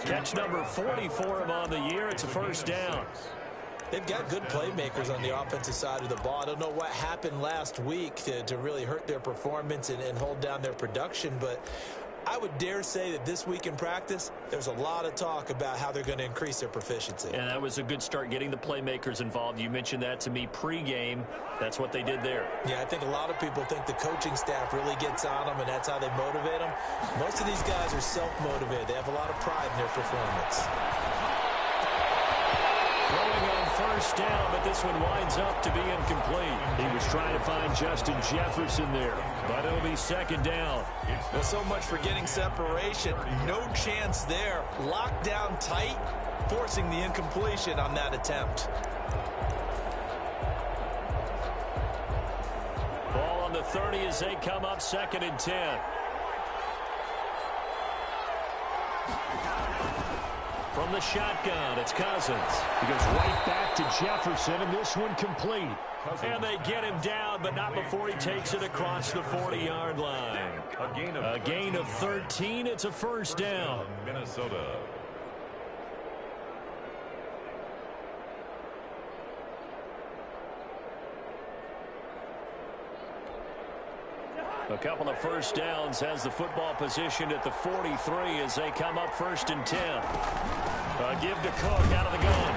Catch number 40 for him on the year. It's a first down. They've got good playmakers on the offensive side of the ball. I don't know what happened last week to really hurt their performance and hold down their production, but I would dare say that this week in practice, there's a lot of talk about how they're going to increase their proficiency. And that was a good start, getting the playmakers involved. You mentioned that to me pregame. That's what they did there. Yeah, I think a lot of people think the coaching staff really gets on them, and that's how they motivate them. Most of these guys are self-motivated. They have a lot of pride in their performance. Throwing on first down, but this one winds up to be incomplete. He was trying to find Justin Jefferson there, but it'll be second down. Well, so much for getting separation. No chance there. Locked down tight, forcing the incompletion on that attempt. Ball on the 30 as they come up, 2nd and 10. From the shotgun, it's Cousins. He goes right back to Jefferson, and this one complete. And they get him down, but not before he takes it across the 40-yard line. A gain of 13. It's a first down. Minnesota. A couple of first downs, has the football positioned at the 43 as they come up 1st and 10. Give to Cook out of the gun.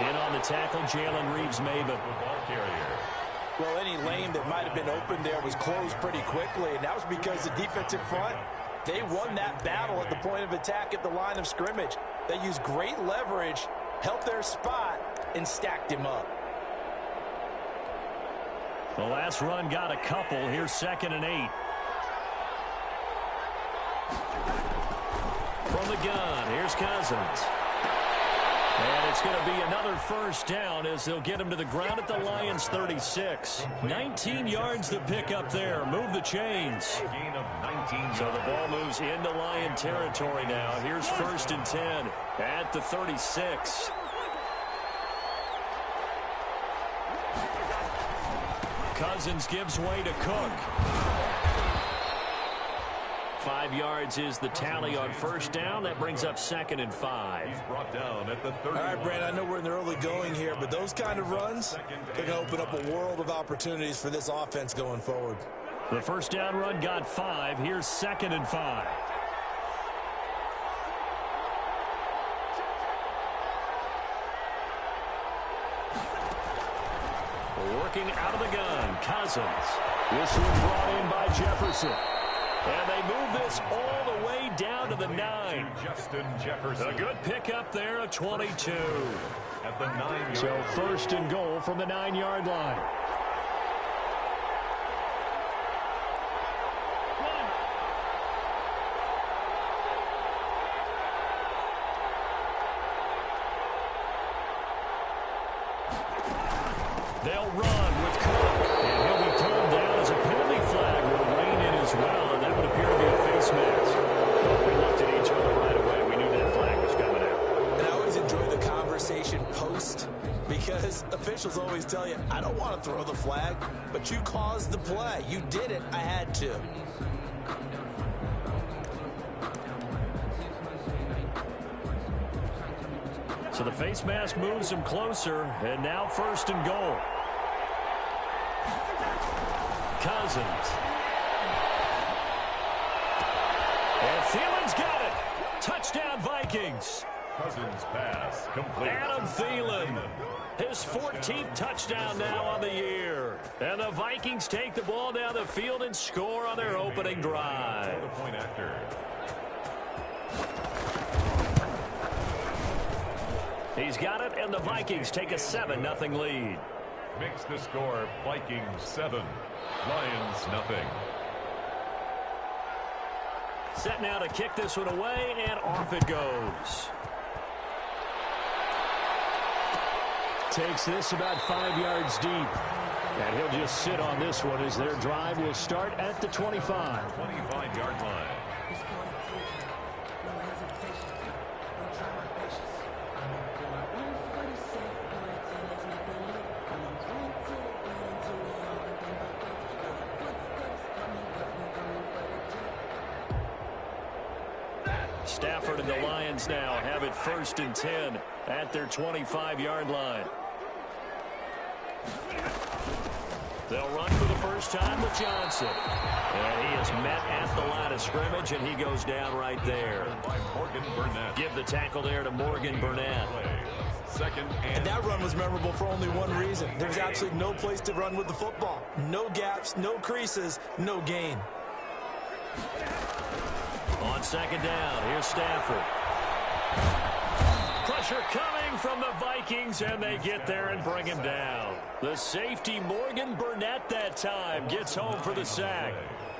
In on the tackle, Jalen Reeves-Maybin. Well, any lane that might have been open there was closed pretty quickly, and that was because the defensive front, they won that battle at the point of attack at the line of scrimmage. They used great leverage, helped their spot, and stacked him up. The last run got a couple. Here's 2nd and 8. From the gun, here's Cousins. And it's going to be another first down as they'll get him to the ground at the Lions' 36. 19 yards to pick up there. Move the chains. So the ball moves into Lion territory now. Here's 1st and 10 at the 36. Cousins gives way to Cook. 5 yards is the tally on first down. That brings up 2nd and 5. He's brought down at the 30. All right, Brad, I know we're in the early going here, but those kind of runs, they're going to open up a world of opportunities for this offense going forward. The first down run got 5. Here's 2nd and 5. Working out of the gun, Cousins. This one brought in by Jefferson. And they move this all the way down to the 9. Justin Jefferson. A good pickup there, a 22. At the 9-yard. So 1st and goal from the 9-yard line. They'll run with Cook, and he'll be pulled down as a penalty flag will rein in as well, and that would appear to be a face mask. We looked at each other right away. We knew that flag was coming out. And I always enjoy the conversation post because officials always tell you, I don't want to throw the flag, but you caused the play. You did it. I had to. So the face mask moves him closer, and now 1st and goal. Cousins. And Thielen's got it. Touchdown, Vikings. Cousins pass complete. Adam Thielen. His 14th touchdown now on the year. And the Vikings take the ball down the field and score on their opening drive. Point after. He's got it, and the Vikings take a 7-0 lead. Makes the score Vikings 7, Lions nothing. Set now to kick this one away, and off it goes. Takes this about 5 yards deep. And he'll just sit on this one as their drive will start at the 25. 25-yard line. Stafford and the Lions now have it 1st and 10 at their 25-yard line. They'll run for the first time with Johnson. And he is met at the line of scrimmage, and he goes down right there. Give the tackle there to Morgan Burnett. And that run was memorable for only one reason. There's absolutely no place to run with the football. No gaps, no creases, no gain. On 2nd down, here's Stafford. Pressure coming from the Vikings, and they get there and bring him down. The safety, Morgan Burnett, that time gets home for the sack.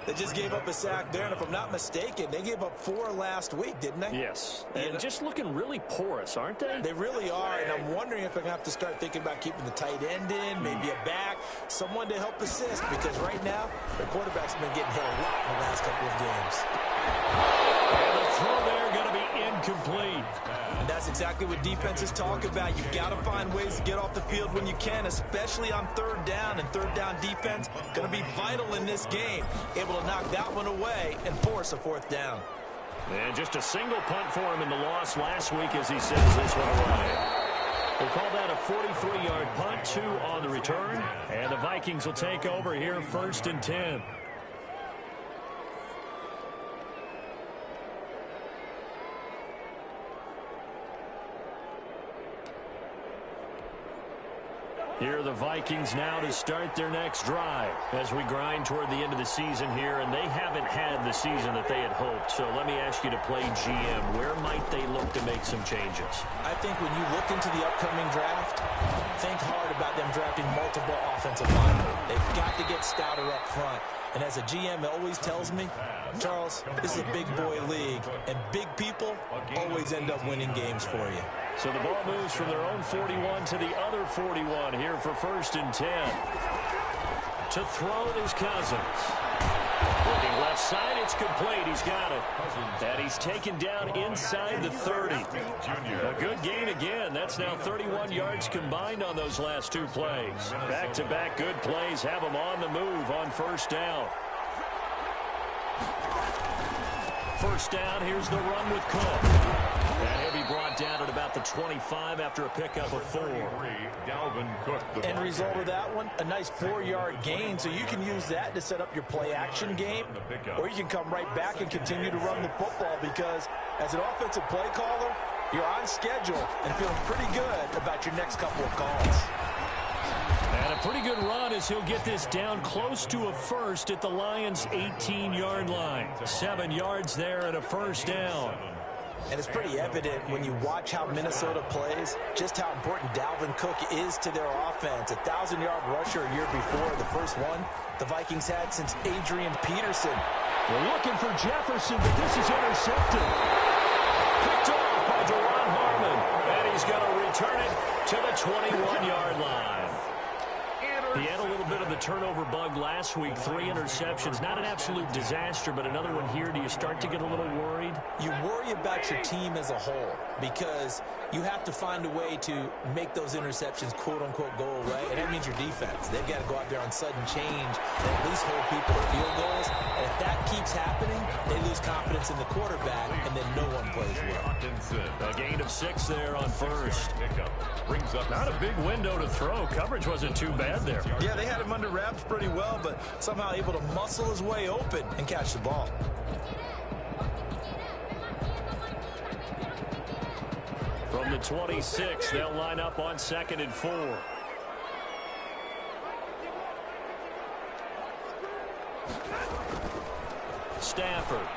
They just gave up a sack there, and if I'm not mistaken, they gave up 4 last week, didn't they? Yes, and just looking really porous, aren't they? They really are, and I'm wondering if they're going to have to start thinking about keeping the tight end in, maybe a back, someone to help assist, because right now, their quarterback's been getting hit a lot in the last couple of games. And the throw there going to be incomplete. And that's exactly what defenses talk about. You've got to find ways to get off the field when you can, especially on 3rd down. And 3rd down defense going to be vital in this game. Able to knock that one away and force a 4th down. And just a single punt for him in the loss last week as he sends this one away. We'll call that a 43-yard punt, 2 on the return. And the Vikings will take over here 1st and 10. Here are the Vikings now to start their next drive as we grind toward the end of the season here, and they haven't had the season that they had hoped. So let me ask you to play GM. Where might they look to make some changes? I think when you look into the upcoming draft, think hard about them drafting multiple offensive linemen. They've got to get stouter up front. And as a GM always tells me, Charles, this is a big boy league, and big people always end up winning games for you. So the ball moves from their own 41 to the other 41 here for 1st and 10. To throw is Cousins. Looking left side, it's complete. He's got it. And he's taken down inside the 30. A good gain again. That's now 31 yards combined on those last 2 plays. Back-to-back good plays have him on the move on 1st down. 1st down, here's the run with Cook. And he'll be brought down at about the 25 after a pickup of 4. End result of that one, a nice 4-yard gain, so you can use that to set up your play-action game, or you can come right back and continue to run the football, because as an offensive play caller, you're on schedule and feeling pretty good about your next couple of calls. And a pretty good run as he'll get this down close to a 1st at the Lions' 18-yard line. 7 yards there and a 1st down. And it's pretty evident when you watch how Minnesota plays, just how important Dalvin Cook is to their offense. 1,000-yard rusher a year before, the first one the Vikings had since Adrian Peterson. We're looking for Jefferson, but this is intercepted. Picked off by Deron Harmon, and he's going to return it to the 21-yard line. He had a little bit of the turnover bug last week, 3 interceptions. Not an absolute disaster, but another one here. Do you start to get a little worried? You worry about your team as a whole because you have to find a way to make those interceptions, quote-unquote, go away, and that means your defense. They've got to go out there on sudden change and at least hold people to field goals. And if that keeps happening, they lose confidence in the quarterback, and then no one plays well. A gain of 6 there on 1st. Not a big window to throw. Coverage wasn't too bad there. Yeah, they had him under wraps pretty well, but somehow able to muscle his way open and catch the ball. From the 26, they'll line up on 2nd and 4. Stafford.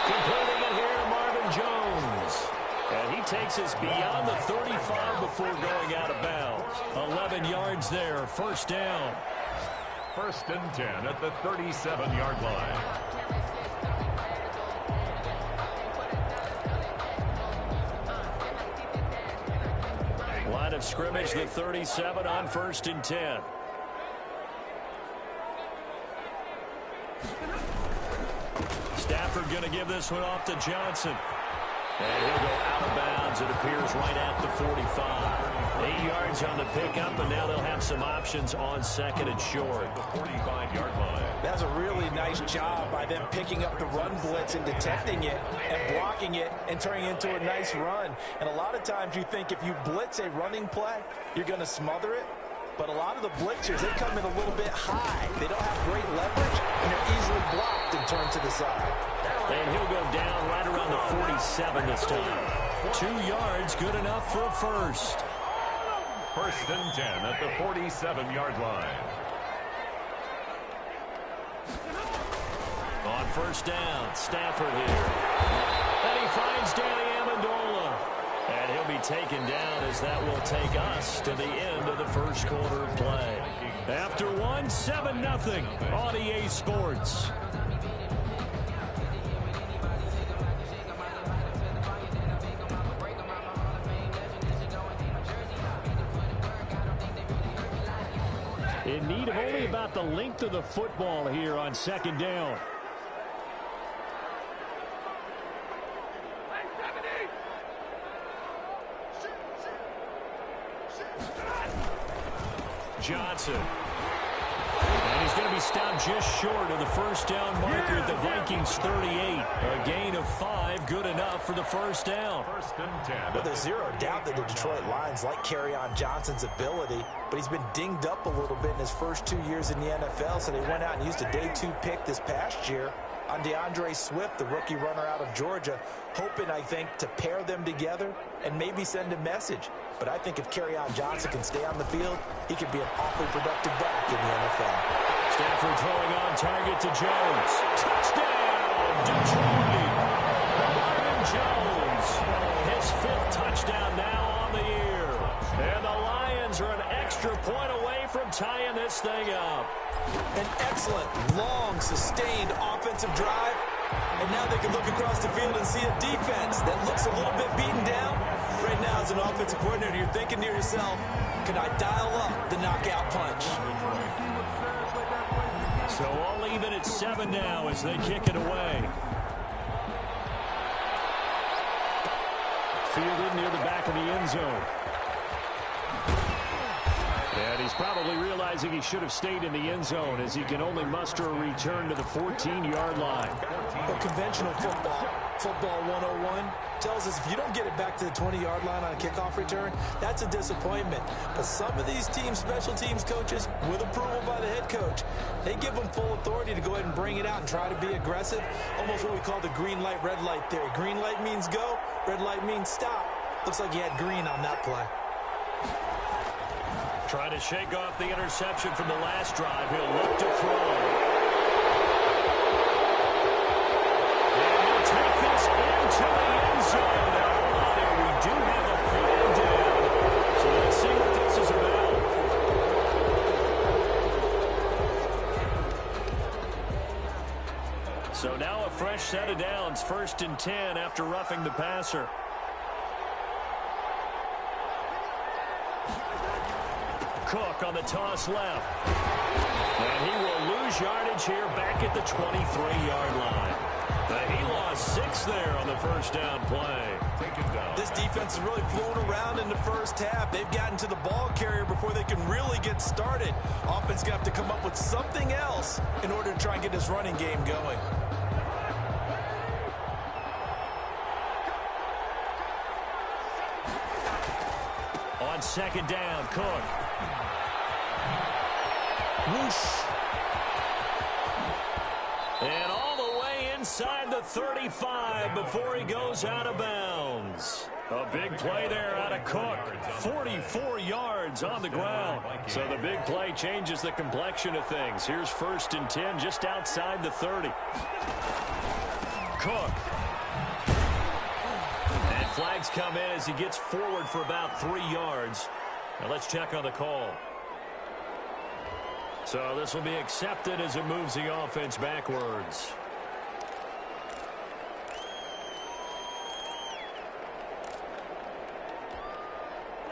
Completing it here to Marvin Jones. And he takes us beyond the 35 before going out of bounds. 11 yards there, 1st down. 1st and 10 at the 37-yard line. Line of scrimmage, the 37 on 1st and 10. Stafford going to give this one off to Johnson. And he'll go out of bounds, it appears, right at the 45. 8 yards on the pickup, and now they'll have some options on second and short. The 45-yard line. That's a really nice job by them picking up the run blitz and detecting it and blocking it and turning it into a nice run. And a lot of times you think if you blitz a running play, you're going to smother it. But a lot of the blitzers, they come in a little bit high. They don't have great leverage, and they're easily blocked and turned to the side. And he'll go down right around the 47 this time. 2 yards, good enough for a first. First and 10 at the 47-yard line. On first down, Stafford here. And he finds Danny Amendola. And he'll be taken down as that will take us to the end of the first quarter of play. After one, 7-0 on EA Sports. In need of only about the length of the football here on second down. Johnson. And he's going to be stopped just short of the first down marker at the Vikings 38. A gain of 5, good enough for the first down. First and 10. Well, there's zero doubt that the Detroit Lions like Kerryon Johnson's ability, but he's been dinged up a little bit in his first 2 years in the NFL, so they went out and used a day 2 pick this past year on DeAndre Swift, the rookie runner out of Georgia, hoping, I think, to pair them together and maybe send a message. But I think if Kerryon Johnson can stay on the field, he could be an awfully productive back in the NFL. Stafford throwing on target to Jones. Touchdown, Detroit! Marvin Jones, his 5th touchdown now on the year. And the Lions are an extra point away from tying this thing up. An excellent, long, sustained offensive drive. And now they can look across the field and see a defense that looks a little bit beaten down. Right now, as an offensive coordinator, you're thinking to yourself, can I dial up the knockout punch? So all even at 7 now as they kick it away. Fielded near the back of the end zone. And he's probably realizing he should have stayed in the end zone as he can only muster a return to the 14-yard line. But conventional football 101, tells us if you don't get it back to the 20-yard line on a kickoff return, that's a disappointment. But some of these teams, special teams coaches, with approval by the head coach, they give them full authority to go ahead and bring it out and try to be aggressive. Almost what we call the green light, red light theory. Green light means go, red light means stop. Looks like he had green on that play. Trying to shake off the interception from the last drive. He'll look to throw. And he'll take this into the end zone. There we do have a flag down. So let's see what this is about. So now a fresh set of downs. 1st and 10 after roughing the passer. Cook on the toss left. And he will lose yardage here back at the 23-yard line. But he lost 6 there on the first down play. This defense has really flown around in the first half. They've gotten to the ball carrier before they can really get started. Offense going to have to come up with something else in order to try and get this running game going. On second down, Cook. Whoosh. And all the way inside the 35 before he goes out of bounds. A big play there out of Cook. 44 yards on the ground. So the big play changes the complexion of things. Here's 1st and 10 just outside the 30. Cook. And flags come in as he gets forward for about 3 yards. Now let's check on the call. So this will be accepted as it moves the offense backwards.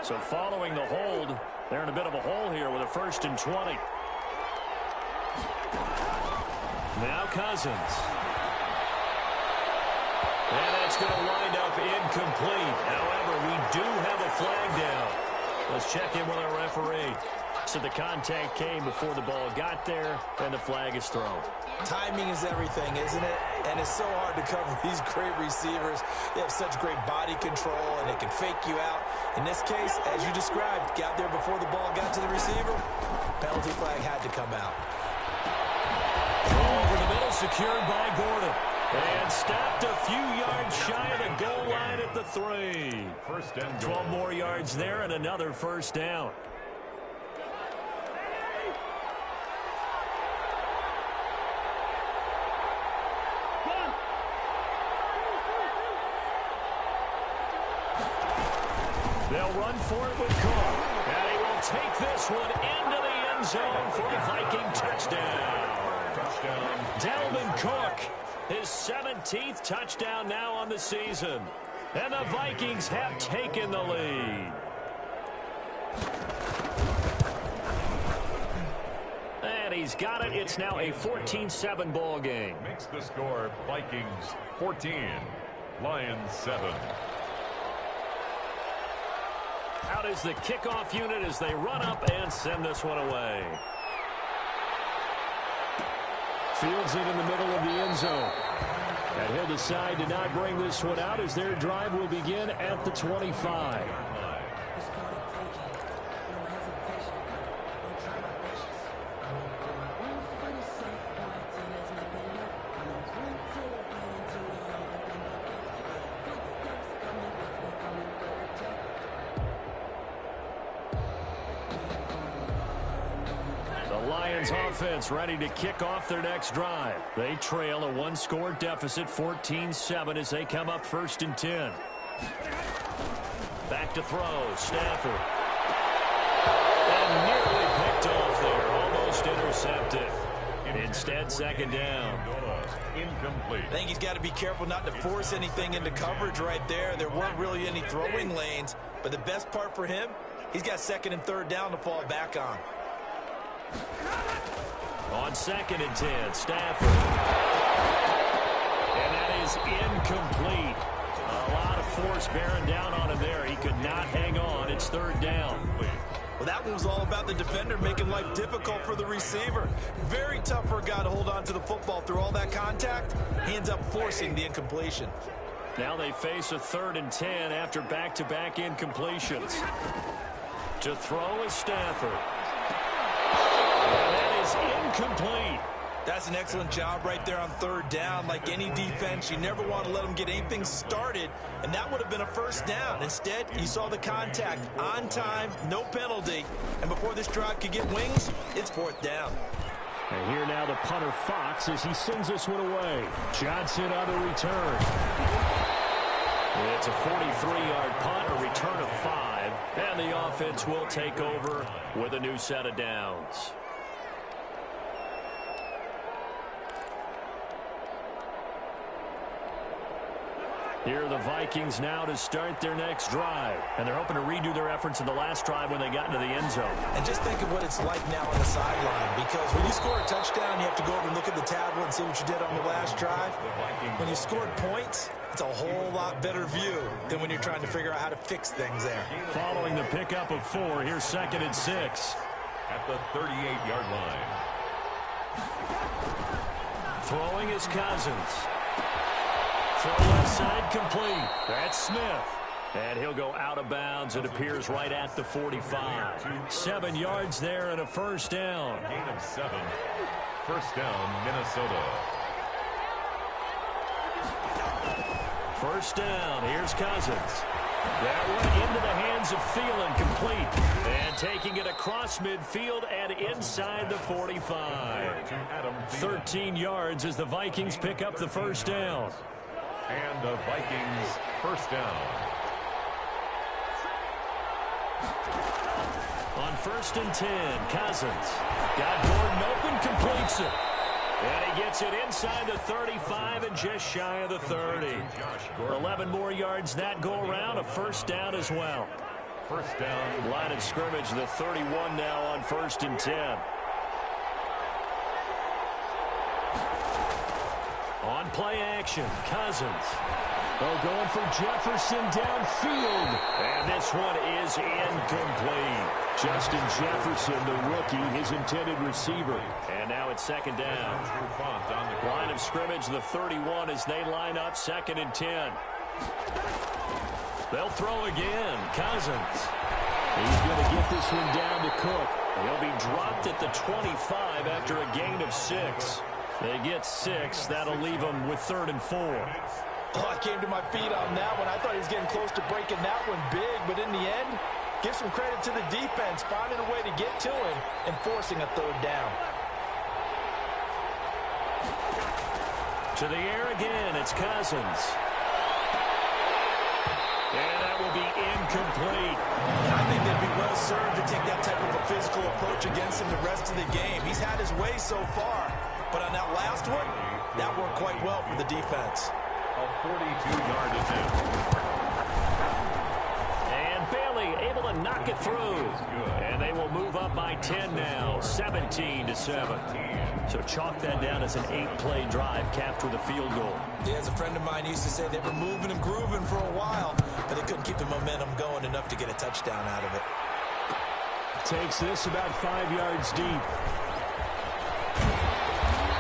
So following the hold, they're in a bit of a hole here with a 1st and 20. Now Cousins. And that's going to wind up incomplete. However, we do have a flag down. Let's check in with our referee. So the contact came before the ball got there, and the flag is thrown. Timing is everything, isn't it? And it's so hard to cover these great receivers. They have such great body control, and they can fake you out. In this case, as you described, got there before the ball got to the receiver. Penalty flag had to come out. Over the middle, secured by Gordon. And stopped a few yards shy of the goal line at the 3. First and goal. 12 more yards there and another first down. They'll run for it with Cook. And he will take this one into the end zone for a Viking touchdown. Dalvin Cook, his 17th touchdown now on the season. And the Vikings have taken the lead. And he's got it. It's now a 14-7 ball game. Makes the score Vikings 14, Lions 7. Out is the kickoff unit as they run up and send this one away. Fields it in the middle of the end zone. And he'll decide to not bring this one out as their drive will begin at the 25. Offense ready to kick off their next drive. They trail a one-score deficit, 14-7, as they come up 1st and 10. Back to throw, Stafford. And nearly picked off there, almost intercepted. Instead, 2nd down. Incomplete. I think he's got to be careful not to force anything into coverage right there. There weren't really any throwing lanes, but the best part for him, he's got 2nd and 3rd down to fall back on. On 2nd and 10, Stafford. And that is incomplete. A lot of force bearing down on him there. He could not hang on. It's 3rd down. Well, that one was all about the defender making life difficult for the receiver. Very tough for a guy to hold on to the football through all that contact. He ends up forcing the incompletion. Now they face a 3rd and 10 after back-to-back incompletions. To throw is Stafford. And that is incomplete. That's an excellent job right there on 3rd down. Like any defense, you never want to let them get anything started, and that would have been a 1st down. Instead, you saw the contact on time, no penalty, and before this drive could get wings, it's 4th down. And here now the punter Fox as he sends this one away. Johnson on the return. It's a 43-yard punt, a return of 5, and the offense will take over with a new set of downs. Here are the Vikings now to start their next drive. And they're hoping to redo their efforts in the last drive when they got into the end zone. And just think of what it's like now on the sideline. Because when you score a touchdown, you have to go over and look at the tablet and see what you did on the last drive. When you scored points, it's a whole lot better view than when you're trying to figure out how to fix things there. Following the pickup of 4, here's 2nd and 6. At the 38-yard line. Throwing is Cousins. Throw left side complete. That's Smith. And he'll go out of bounds. It appears right at the 45. 7 yards there and a 1st down. Gain of 7. 1st down, Minnesota. 1st down. Here's Cousins. That went into the hands of Thielen, complete. And taking it across midfield and inside the 45. 13 yards as the Vikings pick up the 1st down. And the Vikings 1st down. On 1st and 10, Cousins. Got Gordon open, completes it. And he gets it inside the 35 and just shy of the 30. 11 more yards that go around, a 1st down as well. 1st down. Line of scrimmage, the 31 now on 1st and 10. On play action. Cousins. Oh, going for Jefferson downfield. And this one is incomplete. Justin Jefferson, the rookie, his intended receiver. And now it's second down. Line of scrimmage, the 31 as they line up, 2nd and 10. They'll throw again. Cousins. He's going to get this one down to Cook. He'll be dropped at the 25 after a gain of 6. They get 6. That'll leave them with 3rd and 4. Oh, I came to my feet on that one. I thought he was getting close to breaking that one big, but in the end, give some credit to the defense, finding a way to get to him and forcing a 3rd down. To the air again, it's Cousins. And that will be incomplete. I think they'd be well served to take that type of a physical approach against him the rest of the game. He's had his way so far, but on that last one, that worked quite well for the defense. A 42-yard attempt. And Bailey able to knock it through. And they will move up by 10 now, 17-7. So chalk that down as an 8-play drive, capped with a field goal. Yeah, as a friend of mine used to say, they were moving and grooving for a while, but they couldn't keep the momentum going enough to get a touchdown out of it. Takes this about 5 yards deep.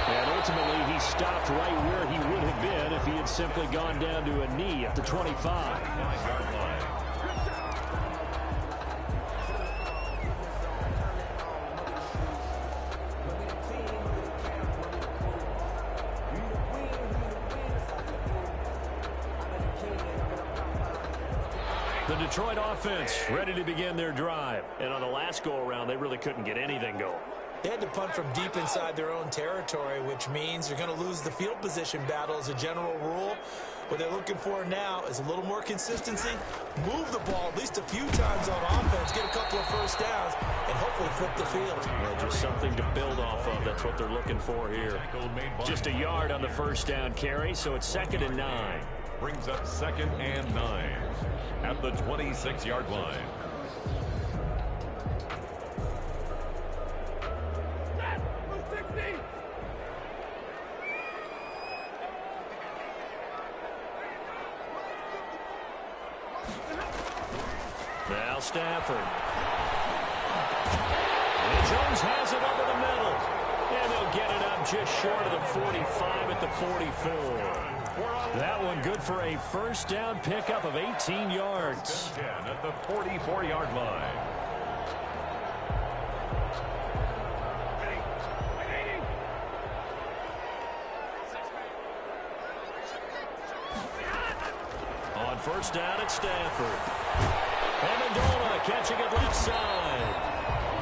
And ultimately, he stopped right where he would have been if he had simply gone down to a knee at the 25. 5-yard line. The Detroit offense ready to begin their drive. And on the last go-around, they really couldn't get anything going. They had to punt from deep inside their own territory, which means you're going to lose the field position battle as a general rule. What they're looking for now is a little more consistency, move the ball at least a few times on offense, get a couple of 1st downs, and hopefully flip the field. Well, just something to build off of. That's what they're looking for here. Just a yard on the 1st down carry, so it's 2nd and 9. Brings up 2nd and 9 at the 26-yard line. Now Stafford. And Jones has it over the middle. And they'll get it up just short of the 45 at the 44. That one good for a 1st down pickup of 18 yards. 10 at the 44-yard line. On 1st down, it's Stafford. Amendola catching it left side.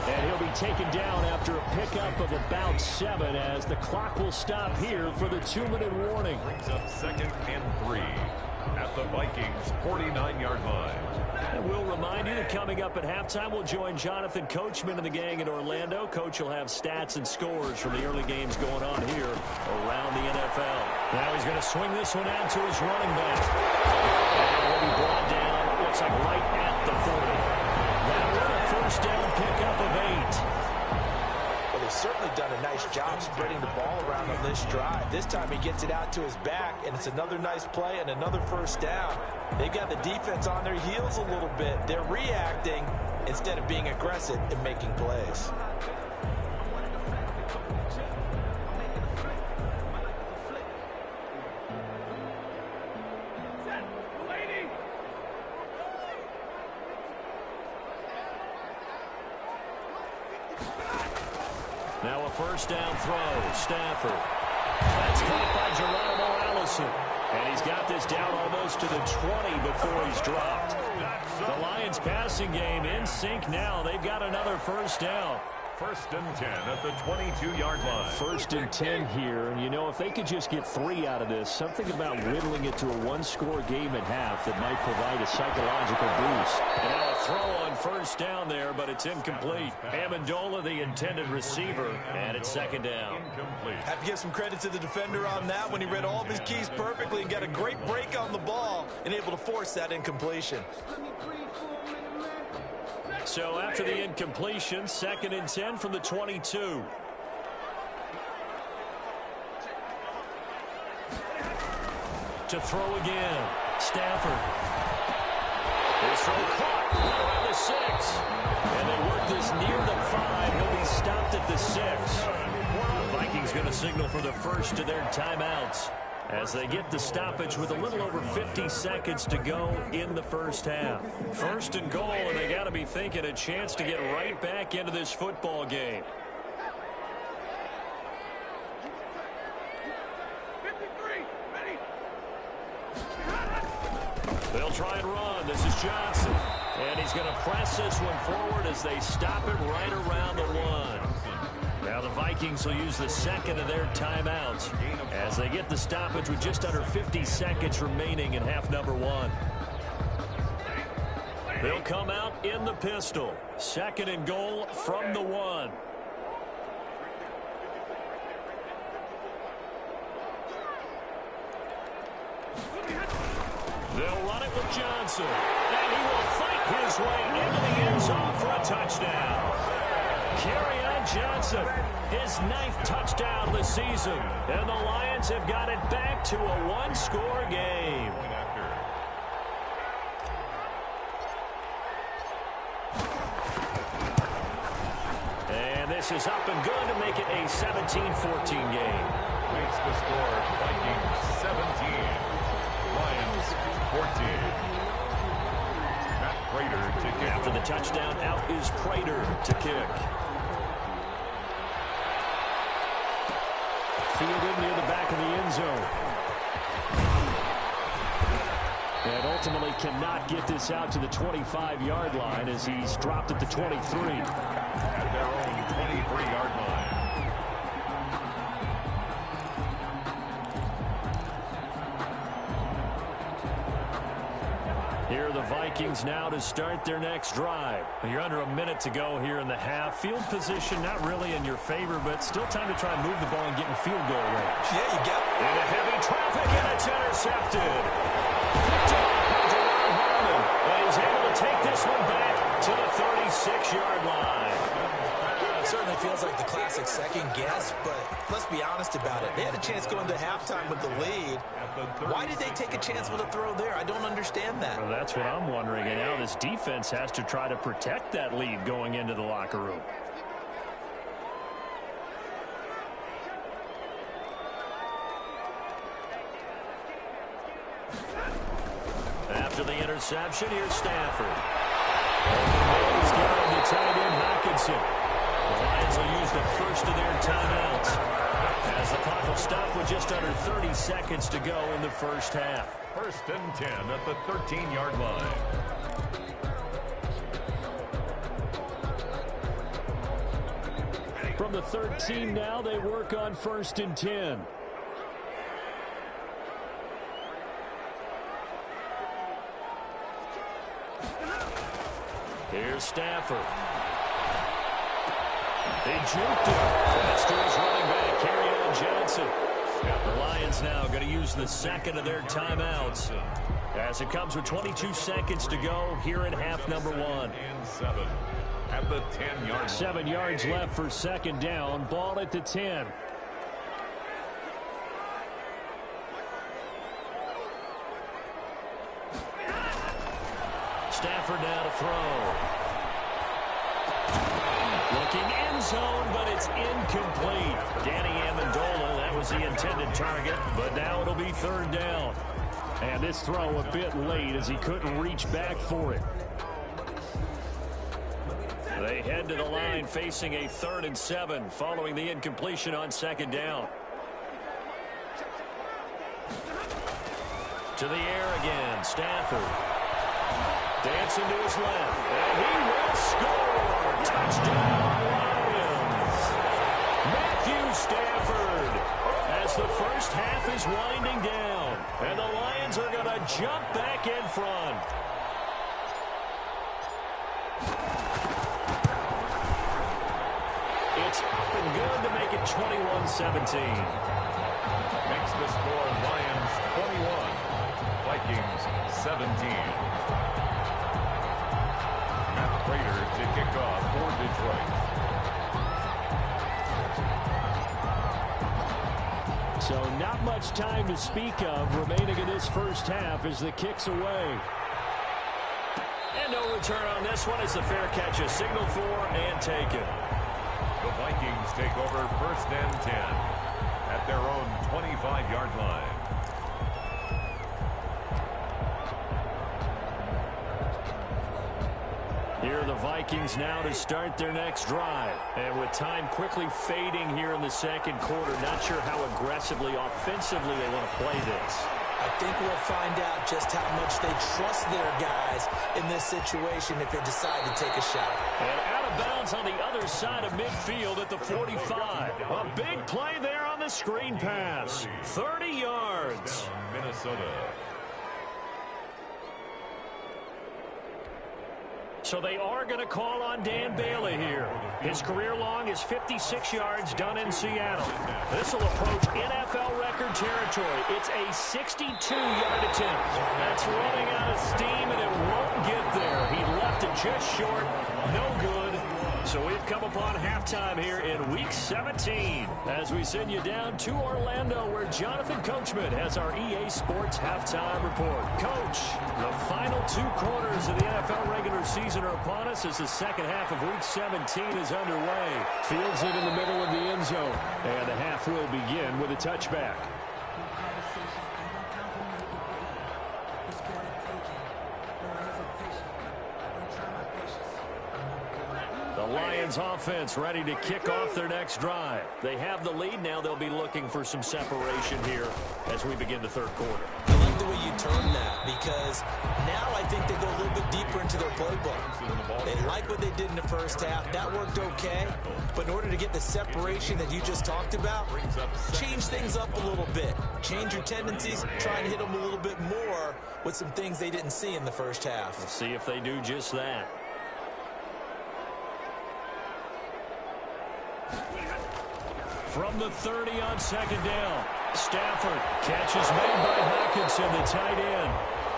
And he'll be taken down after a pickup of about 7 as the clock will stop here for the 2-minute warning. Brings up 2nd and 3 at the Vikings' 49-yard line. And we'll remind you that coming up at halftime, we'll join Jonathan Coachman and the gang in Orlando. Coach will have stats and scores from the early games going on here around the NFL. Now he's going to swing this one out to his running back. And he'll be brought down, looks like right at the 40. That one a 1st down pickup of 8. Well, they've certainly done a nice job spreading the ball around on this drive. This time he gets it out to his back, and it's another nice play and another 1st down. They've got the defense on their heels a little bit. They're reacting instead of being aggressive and making plays. Now a 1st down throw. Stafford. That's caught by Geronimo Allison. And he's got this down almost to the 20 before he's dropped. The Lions passing game in sync now. They've got another 1st down. 1st and 10 at the 22-yard line. 1st and 10 here. And, you know, if they could just get 3 out of this, something about whittling it to a 1-score game at half that might provide a psychological boost. And now a throw on 1st down there, but it's incomplete. Amendola, the intended receiver, and it's 2nd down. Incomplete. Have to give some credit to the defender on that when he read all of his keys perfectly and got a great break on the ball and able to force that incompletion. So after the incompletion, 2nd and 10 from the 22. to throw again. Stafford. His throw caught right around the 6. And they work this near the 5. He'll be stopped at the 6. The Vikings going to signal for the first of their timeouts as they get the stoppage with a little over 50 seconds to go in the first half. First and goal, and they got to be thinking a chance to get right back into this football game. They'll try and run. This is Johnson. And he's going to press this one forward as they stop it right around the 1. Now the Vikings will use the second of their timeouts as they get the stoppage with just under 50 seconds remaining in half number 1. They'll come out in the pistol. Second and goal from the 1. They'll run it with Johnson. And he will fight his way into the end zone for a touchdown. Kerryon Johnson, his 9th touchdown of the season. And the Lions have got it back to a one-score game. And this is up and good to make it a 17-14 game. Makes the score Vikings 17. Lions 14. Matt Prater to kick. After the touchdown, out is Prater to kick. Fielded near the back of the end zone. And ultimately cannot get this out to the 25-yard line as he's dropped at the 23. At their own 23-yard line. Here are the Vikings now to start their next drive. You're under a minute to go here in the half. Field position not really in your favor, but still time to try and move the ball and get in field goal range. Yeah, you got it. Into heavy traffic, and it's intercepted. Picked off by Jerron Harmon. And he's able to take this one back to the 36-yard line. It certainly feels like the classic second guess, but let's be honest about it. They had a chance going to halftime with the lead. Why did they take a chance with a throw there? I don't understand that. Well, that's what I'm wondering. And now this defense has to try to protect that lead going into the locker room. After the interception, here's Stafford. He's got the tight end Hockenson. The Lions will use the first of their timeouts as the clock will stop with just under 30 seconds to go in the first half. First and 10 at the 13-yard line. From the 13 now, they work on first and 10. Here's Stafford. They juked it. Pass to his running back, Kerryon Johnson. The Lions now going to use the second of their timeouts as it comes with 22 seconds to go here in half number 1. And 7 at the 10-yard line. 7 yards left for second down. Ball at the 10. Stafford now to throw. Looking end zone, but it's incomplete. Danny Amendola, that was the intended target, but now it'll be third down. And this throw a bit late as he couldn't reach back for it. They head to the line facing a 3rd and 7 following the incompletion on second down. To the air again, Stafford. Dancing to his left, and he will score! Touchdown, Lions! Matthew Stafford, as the first half is winding down, and the Lions are going to jump back in front. It's up and good to make it 21-17. Makes the score Lions 21, Vikings 17. Prater to kick off for Detroit. So not much time to speak of remaining in this first half as the kick's away. And no return on this one as the fair catch is signaled for and taken. The Vikings take over 1st and 10 at their own 25-yard line. Here are the Vikings now to start their next drive. And with time quickly fading here in the second quarter, not sure how aggressively, offensively they want to play this. I think we'll find out just how much they trust their guys in this situation if they decide to take a shot. And out of bounds on the other side of midfield at the 45. A big play there on the screen pass. 30 yards. Minnesota. So they are going to call on Dan Bailey here. His career long is 56 yards done in Seattle. This will approach NFL record territory. It's a 62-yard attempt. That's running out of steam, and it won't get there. He left it just short. No good. So we've come upon halftime here in Week 17 as we send you down to Orlando where Jonathan Coachman has our EA Sports halftime report. Coach, the final 2 quarters of the NFL regular season are upon us as the second half of Week 17 is underway. Fields it in the middle of the end zone, and the half will begin with a touchback. The Lions offense ready to kick off their next drive. They have the lead now. They'll be looking for some separation here as we begin the third quarter. I like the way you turn that because now I think they go a little bit deeper into their playbook. They like what they did in the first half. That worked okay. But in order to get the separation that you just talked about, change things up a little bit. Change your tendencies. Try and hit them a little bit more with some things they didn't see in the first half. Let's see if they do just that. From the 30 on second down, Stafford catches made by Hockenson, the tight end.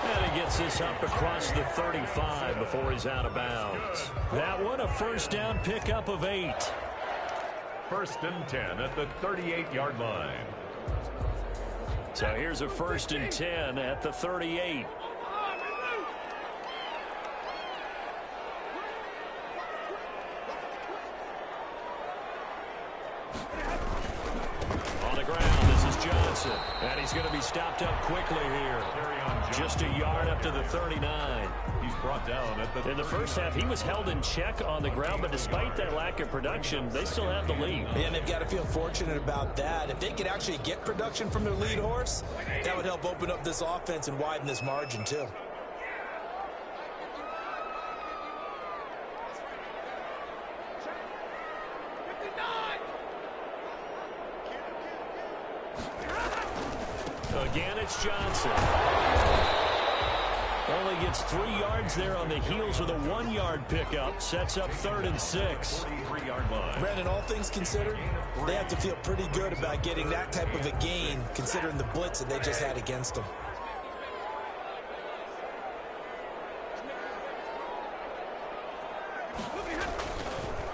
And he gets this up across the 35 before he's out of bounds. That one a first down pickup of 8. 1st and 10 at the 38-yard line. So here's a 1st and 10 at the 38. And he's going to be stopped up quickly here. Just a yard up to the 39. He's brought down at the... In the first half, he was held in check on the ground, but despite that lack of production, they still have the lead. And they've got to feel fortunate about that. If they could actually get production from their lead horse, that would help open up this offense and widen this margin, too. Again, it's Johnson. Only gets 3 yards there on the heels of the 1-yard pickup. Sets up 3rd and 6. 43-yard line. Brandon, all things considered, they have to feel pretty good about getting that type of a gain, considering the blitz that they just had against them.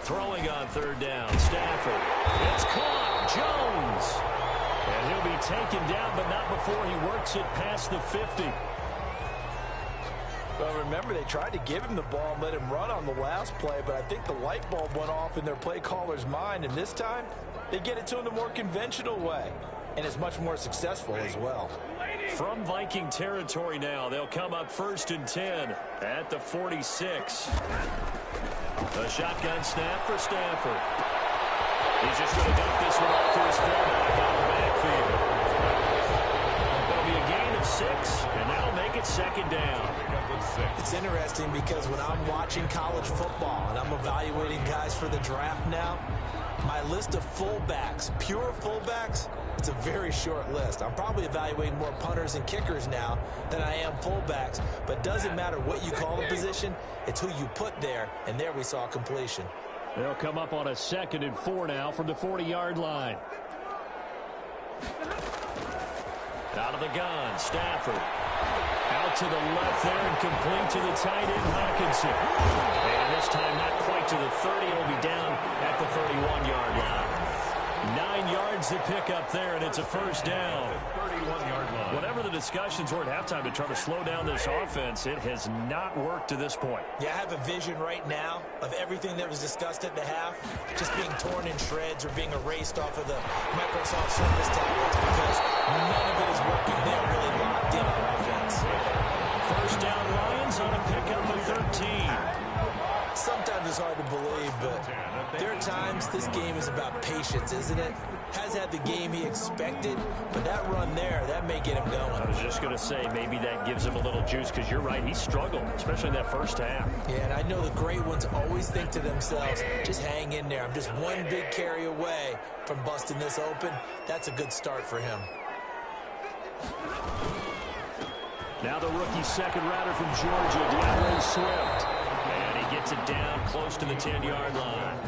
Throwing on 3rd down, Stafford. It's caught. Jones. And he'll be taken down, but not before he works it past the 50. Well, remember, they tried to give him the ball and let him run on the last play, but I think the light bulb went off in their play caller's mind, and this time they get it to him the more conventional way, and it's much more successful as well. From Viking territory now, they'll come up 1st and 10 at the 46. A shotgun snap for Stafford. He's just going to dump this one off to his fullback out of the backfield. That'll be a gain of 6, and that'll make it 2nd down. It's interesting because when I'm watching college football and I'm evaluating guys for the draft now, my list of fullbacks, pure fullbacks, it's a very short list. I'm probably evaluating more punters and kickers now than I am fullbacks, but it doesn't matter what you call the position, it's who you put there, and there we saw completion. They'll come up on a 2nd and 4 now from the 40-yard line. Out of the gun, Stafford. Out to the left there and complete to the tight end, Hockenson. And this time not quite to the 30. It'll be down at the 31-yard line. 9 yards to pick up there, and it's a first down. 31-yard line. Whatever the discussions were at halftime to try to slow down this offense, it has not worked to this point. Yeah, I have a vision right now of everything that was discussed at the half just being torn in shreds or being erased off of the Microsoft Surface tablets because none of it is working. They're really locked in on offense. First down, Lions on a pickup of 13. Sometimes it's hard to believe, but there are times this game is about patience, isn't it? Has had the game he expected, but that run there, that may get him going. I was just going to say, maybe that gives him a little juice, because you're right, he struggled, especially in that first half. Yeah, and I know the great ones always think to themselves, just hang in there. I'm just one big carry away from busting this open. That's a good start for him. Now the rookie second rounder from Georgia, DeAndre Swift. And he gets it down close to the 10-yard line.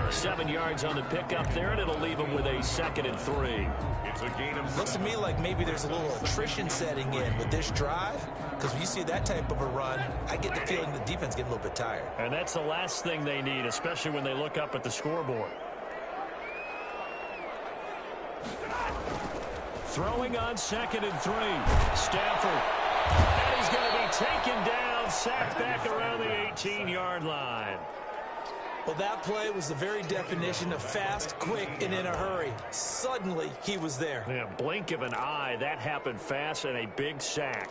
7 yards on the pickup there, and it'll leave him with a 2nd and 3. It's a gain of 7. Looks to me like maybe there's a little attrition setting in with this drive, because when you see that type of a run, I get the feeling the defense getting a little bit tired. And that's the last thing they need, especially when they look up at the scoreboard. Throwing on 2nd and 3. Stafford. And he's going to be taken down, sacked back around the 18-yard line. Well, that play was the very definition of fast, quick, and in a hurry. Suddenly, he was there. Yeah, blink of an eye. That happened fast, and a big sack.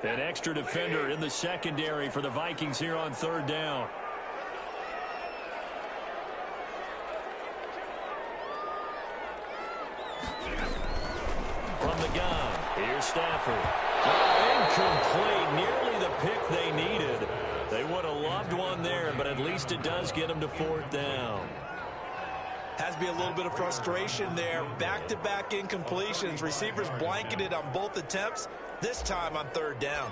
An extra defender in the secondary for the Vikings here on 3rd down. From the gun, here's Stafford. Incomplete, nearly the pick they needed. They would have loved one there, but at least it does get them to 4th down. Has to be a little bit of frustration there. Back-to-back incompletions. Receivers blanketed on both attempts, this time on 3rd down.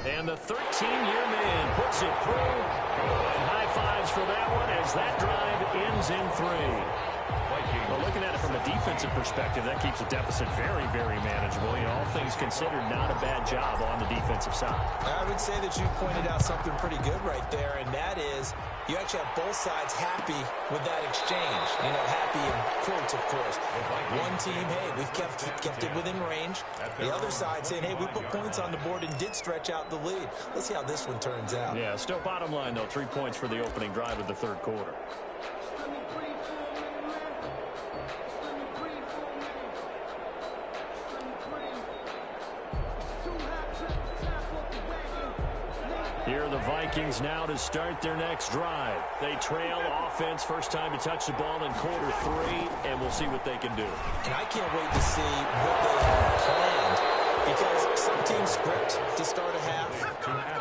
And the 13-year man puts it through. And high fives for that one as that drive ends in 3. Well, looking at it from a defensive perspective, that keeps the deficit very, very manageable. You know, all things considered, not a bad job on the defensive side. I would say that you've pointed out something pretty good right there, and that is you actually have both sides happy with that exchange. You know, happy in quotes, of course. One team, hey, we've kept it within range. The other side saying, hey, we put points on the board and did stretch out the lead. Let's see how this one turns out. Yeah, still bottom line, though, 3 points for the opening drive of the 3rd quarter. Here are the Vikings now to start their next drive. They trail offense, first time to touch the ball in quarter 3, and we'll see what they can do. And I can't wait to see what they have planned, because some teams script to start a half.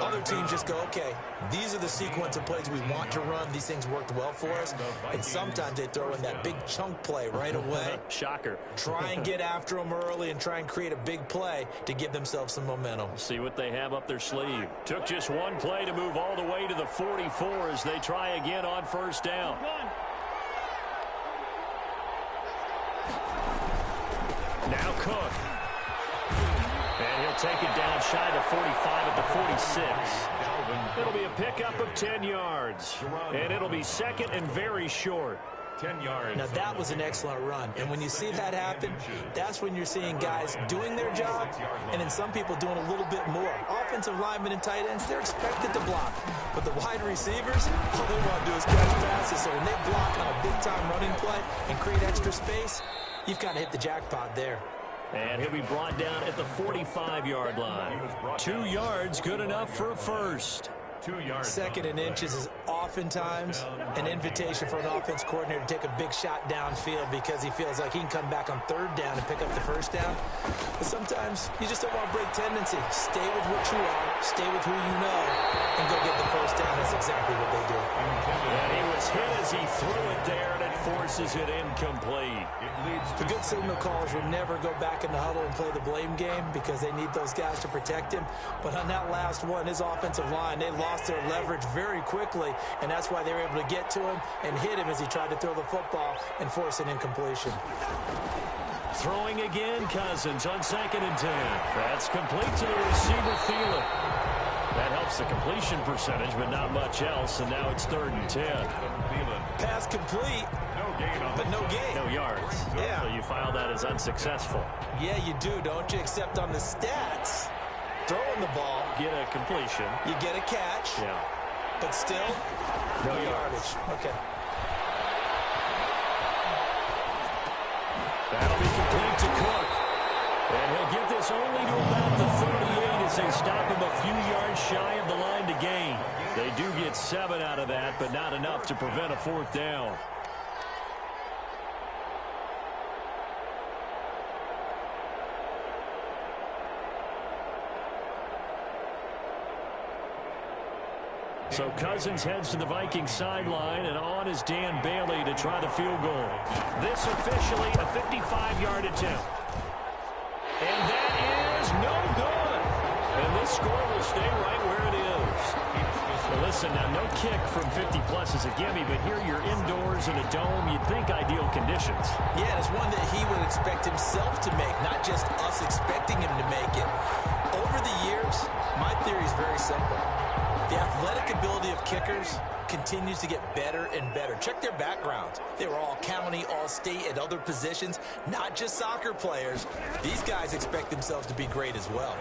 Other teams just go, okay, these are the sequence of plays we want to run. These things worked well for us. And sometimes they throw in that big chunk play right away. Shocker. Try and get after them early and try and create a big play to give themselves some momentum. See what they have up their sleeve. Took just one play to move all the way to the 44 as they try again on 1st down. Now Cook. And he'll take it down shy of 45 at the 46. It'll be a pickup of 10 yards. And it'll be 2nd and very short. 10 yards. Now, that was an excellent run. And when you see that happen, that's when you're seeing guys doing their job and then some people doing a little bit more. Offensive linemen and tight ends, they're expected to block. But the wide receivers, all they want to do is catch passes. So when they block on a big-time running play and create extra space, you've kind of hit the jackpot there. And he'll be brought down at the 45-yard line. 2 yards, good enough for a first. 2 yards. 2nd and inches is oftentimes an invitation for an offense coordinator to take a big shot downfield because he feels like he can come back on 3rd down and pick up the 1st down. But sometimes you just don't want to break tendency. Stay with what you are, stay with who you know, and go get the 1st down. That's exactly what they do. And he was hit as he threw it there, and it forces it incomplete. The good signal callers would never go back in the huddle and play the blame game because they need those guys to protect him. But on that last one, his offensive line, they lost their leverage very quickly, and that's why they were able to get to him and hit him as he tried to throw the football and force an incompletion. Throwing again, Cousins on 2nd and 10. That's complete to the receiver, Thielen. That helps the completion percentage, but not much else, and now it's 3rd and 10. Pass complete, but no gain. No yards. Yeah. So you file that as unsuccessful. Yeah, you do, don't you? Except on the stats, throwing the ball. Get a completion. You get a catch. Yeah. But still, no yardage. Okay. That'll be complete to Cook. And he'll get this only to about the 38 as they stop him a few yards shy of the line to gain. They do get 7 out of that, but not enough to prevent a 4th down. So Cousins heads to the Vikings sideline, and on is Dan Bailey to try the field goal. This officially a 55-yard attempt. And that is no good. And this score will stay right where it is. Well, listen, now no kick from 50-plus is a gimme, but here you're indoors in a dome. You'd think ideal conditions. Yeah, and it's one that he would expect himself to make, not just us expecting him to make it. Over the years, my theory is very simple. The athletic ability of kickers continues to get better and better. Check their backgrounds. They were all county, all state, at other positions, not just soccer players. These guys expect themselves to be great as well.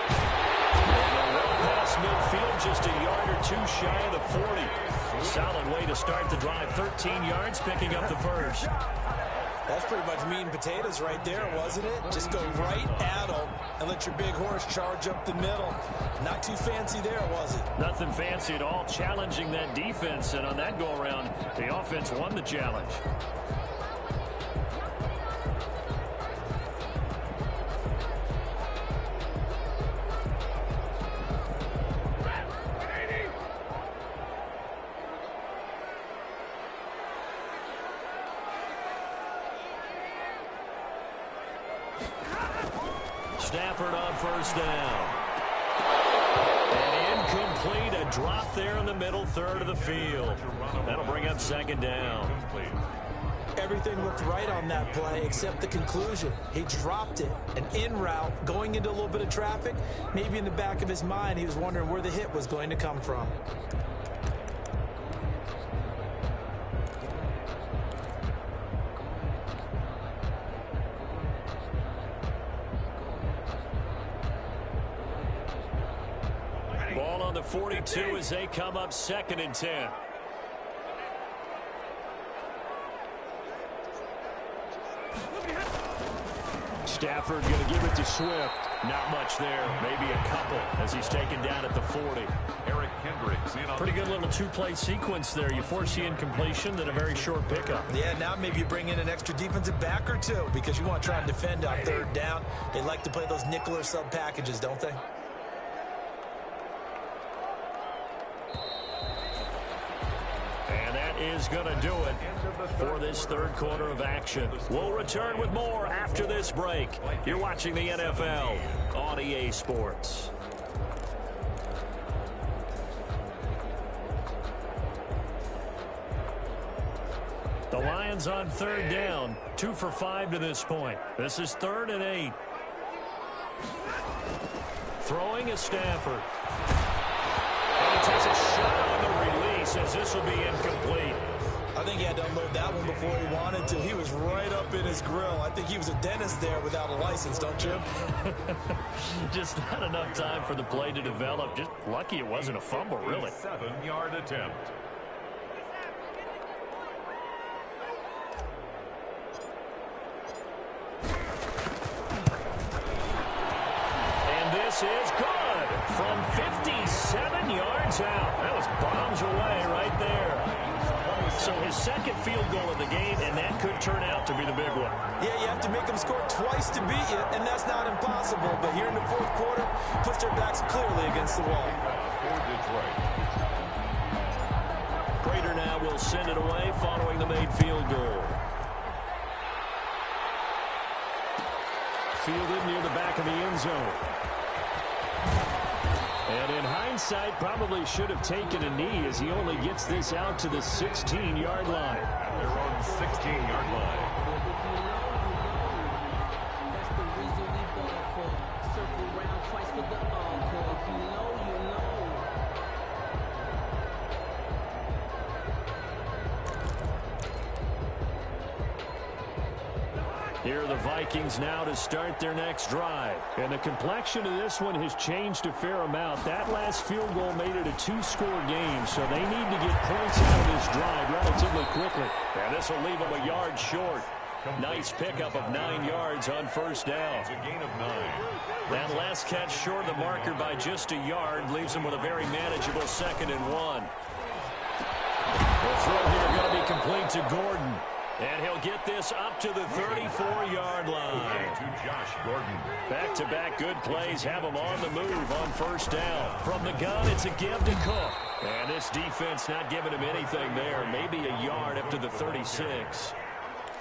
Well past midfield, just a yard or two shy of the 40. Solid way to start the drive. 13 yards, picking up the first. That's pretty much meat and potatoes right there, wasn't it? Just go right at them and let your big horse charge up the middle. Not too fancy there, was it? Nothing fancy at all, challenging that defense, and on that go-around, the offense won the challenge. Stafford on 1st down. And incomplete, a drop there in the middle third of the field. That'll bring up 2nd down. Everything looked right on that play except the conclusion. He dropped it. An in route, going into a little bit of traffic. Maybe in the back of his mind, he was wondering where the hit was going to come from. Ball on the 42 as they come up 2nd and 10. Stafford going to give it to Swift. Not much there. Maybe a couple as he's taken down at the 40. Eric Kendricks in on Pretty good little two-play sequence there. You force the incompletion, then a very short pickup. Yeah, now maybe you bring in an extra defensive back or two because you want to try and defend on 3rd down. They like to play those nickel or sub packages, don't they? And that is going to do it for this 3rd quarter of action. We'll return with more after this break. You're watching the NFL on EA Sports. The Lions on 3rd down, 2 for 5 to this point. This is 3rd and 8. Throwing is Stafford. And he takes a shot on the release as this will be incomplete. I think he had to unload that one before he wanted to. He was right up in his grill. I think he was a dentist there without a license, don't you? Just not enough time for the play to develop. Just lucky it wasn't a fumble, really. 7-yard attempt. This is good from 57 yards out. That was bombs away right there. So his 2nd field goal of the game, and that could turn out to be the big one. Yeah, you have to make them score twice to beat you, and that's not impossible. But here in the 4th quarter, puts their backs clearly against the wall. For Detroit. Prater now will send it away following the made field goal. Fielded near the back of the end zone. And in hindsight, probably should have taken a knee as he only gets this out to the 16-yard line. At their own 16-yard line. That's the reason we ball for. Circle round twice for the encore. If you know, you know. Here are the Vikings now to start their next drive. And the complexion of this one has changed a fair amount. That last field goal made it a two-score game, so they need to get points out of this drive relatively quickly. And this will leave them a yard short. Nice pickup of 9 yards on first down. It's a gain of 9. That last catch short of the marker by just a yard leaves them with a very manageable 2nd and 1. The throw here going to be complete to Gordon. And he'll get this up to the 34-yard line. To Josh Gordon. Back-to-back good plays have him on the move on first down. From the gun, it's a give to Cook. And this defense not giving him anything there. Maybe a yard up to the 36.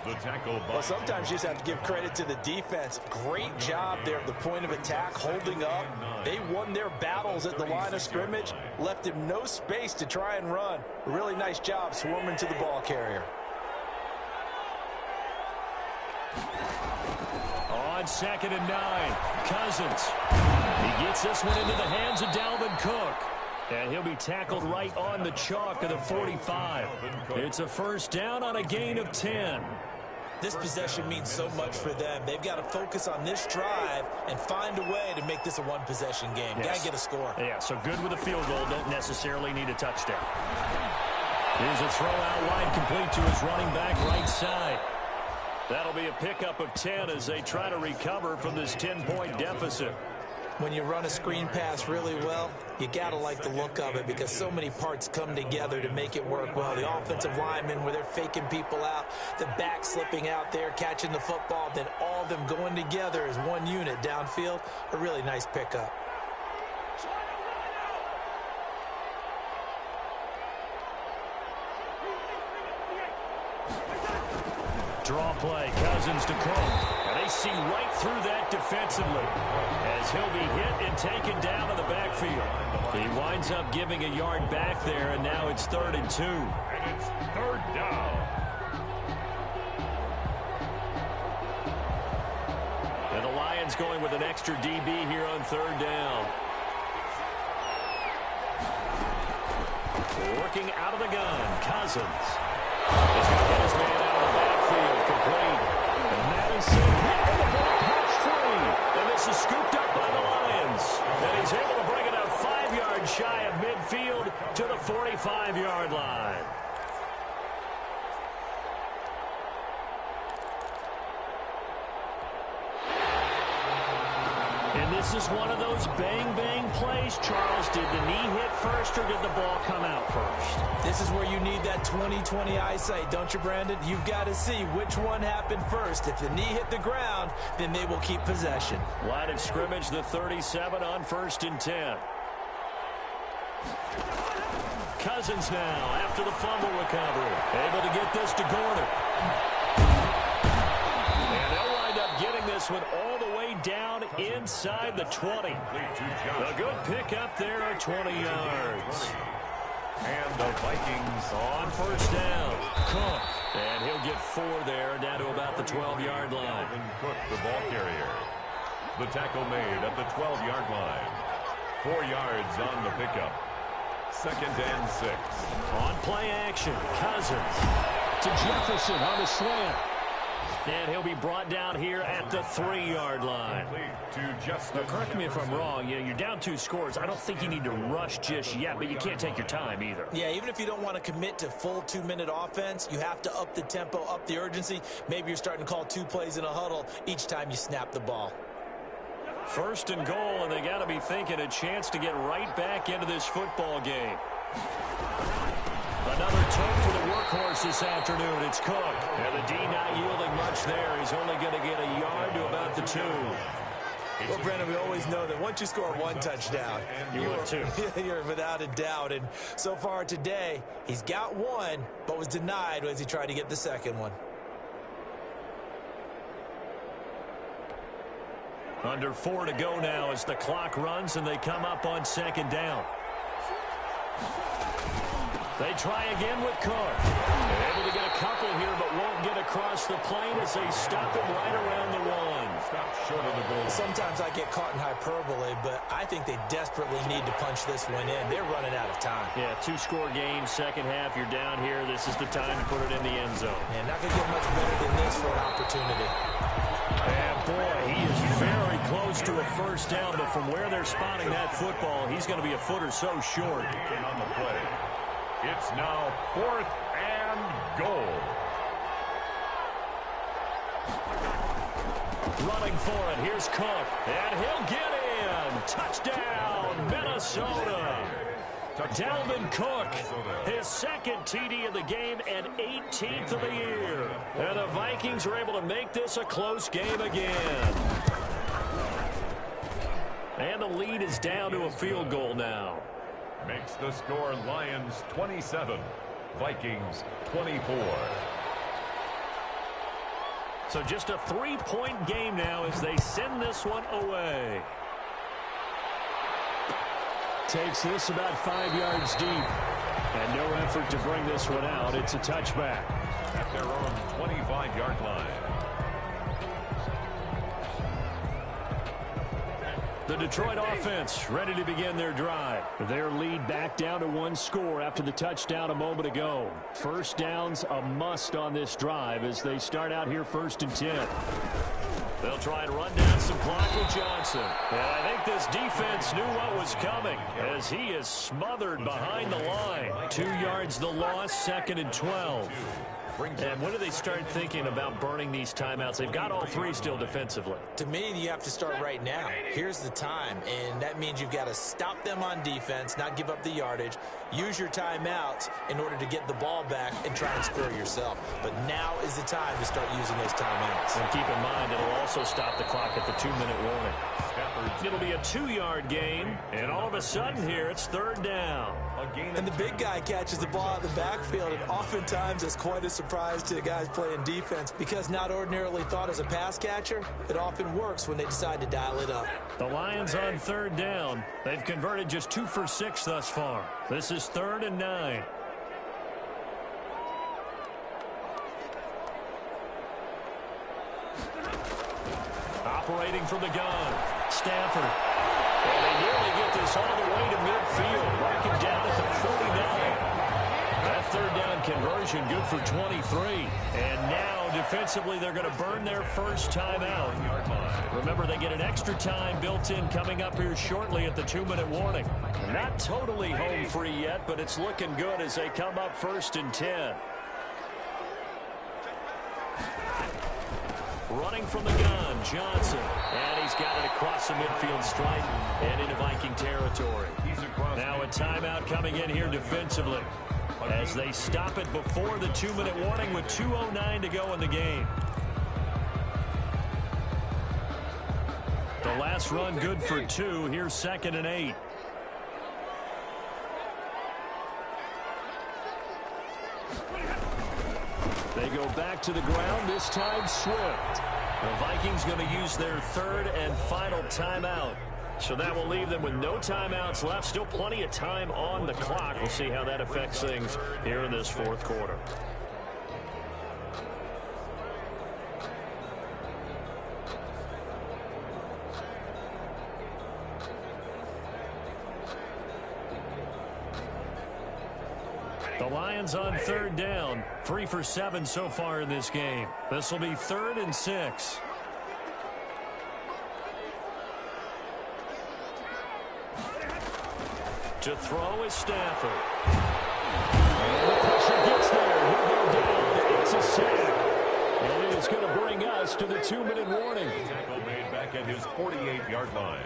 The tackle by... Well, sometimes you just have to give credit to the defense. Great job there at the point of attack, holding up. They won their battles at the line of scrimmage, left him no space to try and run. A really nice job swarming to the ball carrier. On 2nd and 9, Cousins. He gets this one into the hands of Dalvin Cook. And he'll be tackled right on the chalk of the 45. It's a first down on a gain of 10. This possession means so much for them. They've got to focus on this drive and find a way to make this a one-possession game. Yes. Got to get a score. Yeah, so good with a field goal. Don't necessarily need a touchdown. Here's a throw out wide complete to his running back right side. That'll be a pickup of 10 as they try to recover from this 10-point deficit. When you run a screen pass really well, you got to like the look of it because so many parts come together to make it work well. The offensive linemen, where they're faking people out, the back slipping out there, catching the football, then all of them going together as one unit downfield. A really nice pickup. Draw play, Cousins to Cook. And they see right through that defensively as he'll be hit and taken down in the backfield. He winds up giving a yard back there, and now it's 3rd and 2. And it's 3rd down. And the Lions going with an extra DB here on 3rd down. Working out of the gun, Cousins. He's going to get his man out of the backfield, complete. And that is it. And the ball pops free. And this is scooped up by the Lions. And he's able to bring it out 5 yards shy of midfield to the 45-yard line. And this is one of those bang-bang plays, Charles. Did the knee hit first or did the ball come out first? This is where you need that 20/20 eyesight, don't you, Brandon? You've got to see which one happened first. If the knee hit the ground, then they will keep possession. Line of scrimmage, the 37 on 1st and 10. Cousins now after the fumble recovery. Able to get this to Gordon. And they'll wind up getting this one all the way down inside the 20. A good pickup there at 20 yards. And the Vikings on first down. Cook. And he'll get 4 there down to about the 12-yard line. Dalvin Cook, the ball carrier. The tackle made at the 12-yard line. 4 yards on the pickup. 2nd and 6. On play action, Cousins to Jefferson on the slant. And he'll be brought down here at the 3-yard line. Now, correct me if I'm wrong. You're down 2 scores. I don't think you need to rush just yet, but you can't take your time either. Yeah, even if you don't want to commit to full 2-minute offense, you have to up the tempo, up the urgency. Maybe you're starting to call 2 plays in a huddle each time you snap the ball. 1st and goal, and they got to be thinking a chance to get right back into this football game. Another toe for the workhorse this afternoon. It's Cook. And the D not yielding much there. He's only going to get a yard to about the 2. Well, Brendan, we always know that once you score 1 touchdown, you're without a doubt. And so far today, he's got 1, but was denied as he tried to get the 2nd one. Under 4 to go now as the clock runs and they come up on 2nd down. They try again with Cook. Able to get a couple here, but won't get across the plane as they stop him right around the one. Stop short of the goal. Sometimes I get caught in hyperbole, but I think they desperately need to punch this one in. They're running out of time. Yeah, two-score game, second half, you're down here. This is the time to put it in the end zone. And not going to get much better than this for an opportunity. And boy, he is very close to a first down, but from where they're spotting that football, he's going to be a foot or so short. On the play. It's now 4th and goal. Running for it, here's Cook, and he'll get in. Touchdown, Minnesota. Dalvin Cook, his second TD of the game and 18th of the year. And the Vikings are able to make this a close game again. And the lead is down to a field goal now. Makes the score Lions 27, Vikings 24. So just a 3-point game now as they send this one away. Takes this about 5 yards deep. And no effort to bring this one out. It's a touchback. At their own 25-yard line. The Detroit offense ready to begin their drive. Their lead back down to 1 score after the touchdown a moment ago. First down's a must on this drive as they start out here 1st and 10. They'll try and run down some clock with Johnson. And I think this defense knew what was coming as he is smothered behind the line. 2 yards the loss, 2nd and 12. And when do they start thinking about burning these timeouts? They've got all 3 still defensively. To me, you have to start right now. Here's the time, and that means you've got to stop them on defense, not give up the yardage, use your timeouts in order to get the ball back and try and score yourself. But now is the time to start using those timeouts. And keep in mind, it'll also stop the clock at the 2-minute warning. It'll be a 2-yard gain, and all of a sudden here, it's 3rd down. And the big guy catches the ball out of the backfield, and oftentimes it's quite a surprise to the guys playing defense because not ordinarily thought as a pass catcher, it often works when they decide to dial it up. The Lions on 3rd down. They've converted just 2 for 6 thus far. This is 3rd and 9. Operating from the gun, Stafford. And they nearly get this all the way to midfield. Mark him down at the 49. That 3rd down conversion good for 23. And now defensively they're going to burn their first timeout. Remember, they get an extra time built in coming up here shortly at the 2-minute warning. Not totally home free yet, but it's looking good as they come up 1st and 10. Running from the gun, Johnson. And he's got it across the midfield stripe and into Viking territory. Now a timeout coming in here defensively as they stop it before the 2-minute warning with 2:09 to go in the game. The last run good for 2. Here's 2nd and 8. They go back to the ground, this time Swift. The Vikings going to use their 3rd and final timeout. So that will leave them with no timeouts left. Still plenty of time on the clock. We'll see how that affects things here in this 4th quarter. The Lions on 3rd down. 3 for 7 so far in this game. This will be 3rd and 6. To throw is Stafford. And the pressure gets there. He'll go down. It's a sack. And it is going to bring us to the 2-minute warning. Tackle made back at his 48-yard line.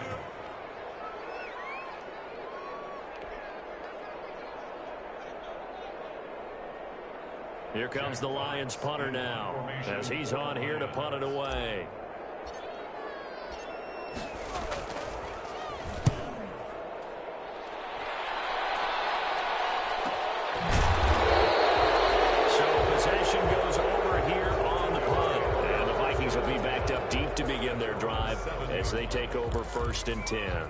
Here comes the Lions punter now as he's on here to punt it away. So possession goes over here on the punt. And the Vikings will be backed up deep to begin their drive as they take over 1st and 10.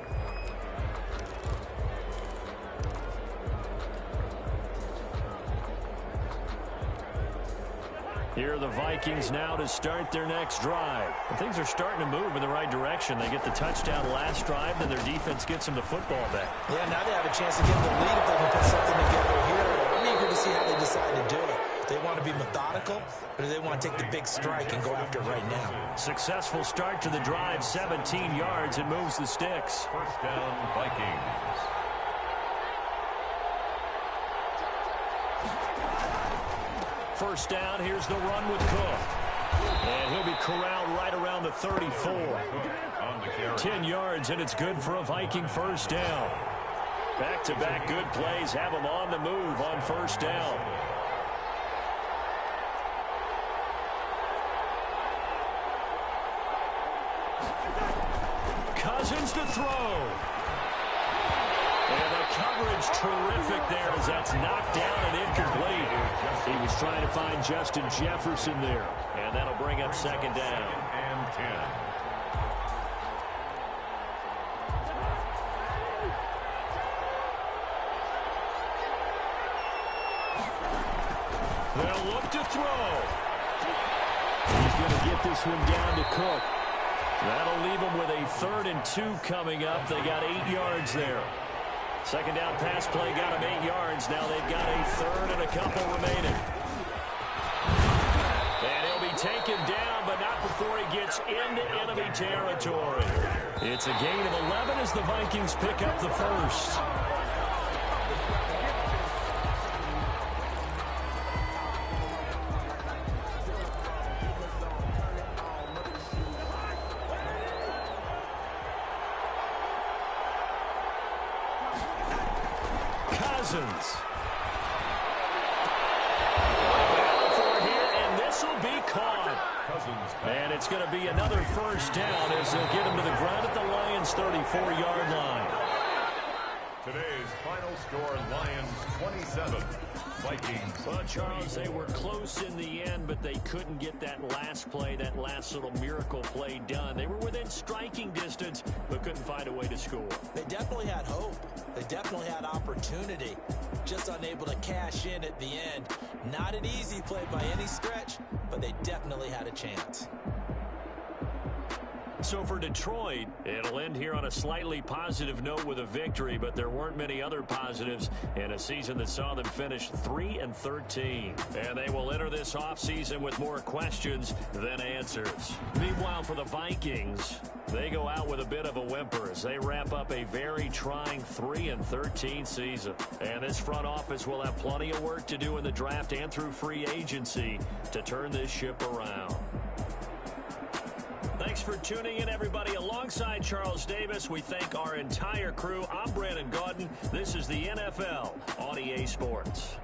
Here are the Vikings now to start their next drive. And things are starting to move in the right direction. They get the touchdown last drive, then their defense gets them the football back. Yeah, now they have a chance to get the lead if they can put something together here. I'm eager to see how they decide to do it. Do they want to be methodical, or do they want to take the big strike and go after it right now? Successful start to the drive, 17 yards, and moves the sticks. First down, Vikings. First down, here's the run with Cook. And he'll be corralled right around the 34. 10 yards, and it's good for a Viking first down. Back-to-back good plays have them on the move on first down. Cousins to throw. And the coverage terrific there as that's knocked down and incomplete. He was trying to find Justin Jefferson there. And that'll bring up second down. And 10. They'll look to throw. He's going to get this one down to Cook. That'll leave them with a 3rd and 2 coming up. They got 8 yards there. Second down pass play got them 8 yards. Now they've got a 3rd and a couple remaining. And he'll be taken down, but not before he gets into enemy territory. It's a gain of 11 as the Vikings pick up the first. Cousins. And this will be caught. And it's going to be another first down as they'll get him to the ground at the Lions' 34-yard line. Today's final score, Lions 27, Vikings. Well, Charles, they were close in the end, but they couldn't get that last play, that last little miracle play done. They were within striking distance, but couldn't find a way to score. They definitely had hope. They definitely had opportunity. Just unable to cash in at the end. Not an easy play by any stretch, but they definitely had a chance. So for Detroit, it'll end here on a slightly positive note with a victory, but there weren't many other positives in a season that saw them finish 3-13. And they will enter this offseason with more questions than answers. Meanwhile, for the Vikings, they go out with a bit of a whimper as they wrap up a very trying 3-13 season. And this front office will have plenty of work to do in the draft and through free agency to turn this ship around. Thanks for tuning in, everybody. Alongside Charles Davis, we thank our entire crew. I'm Brandon Gaudin. This is the NFL on EA Sports.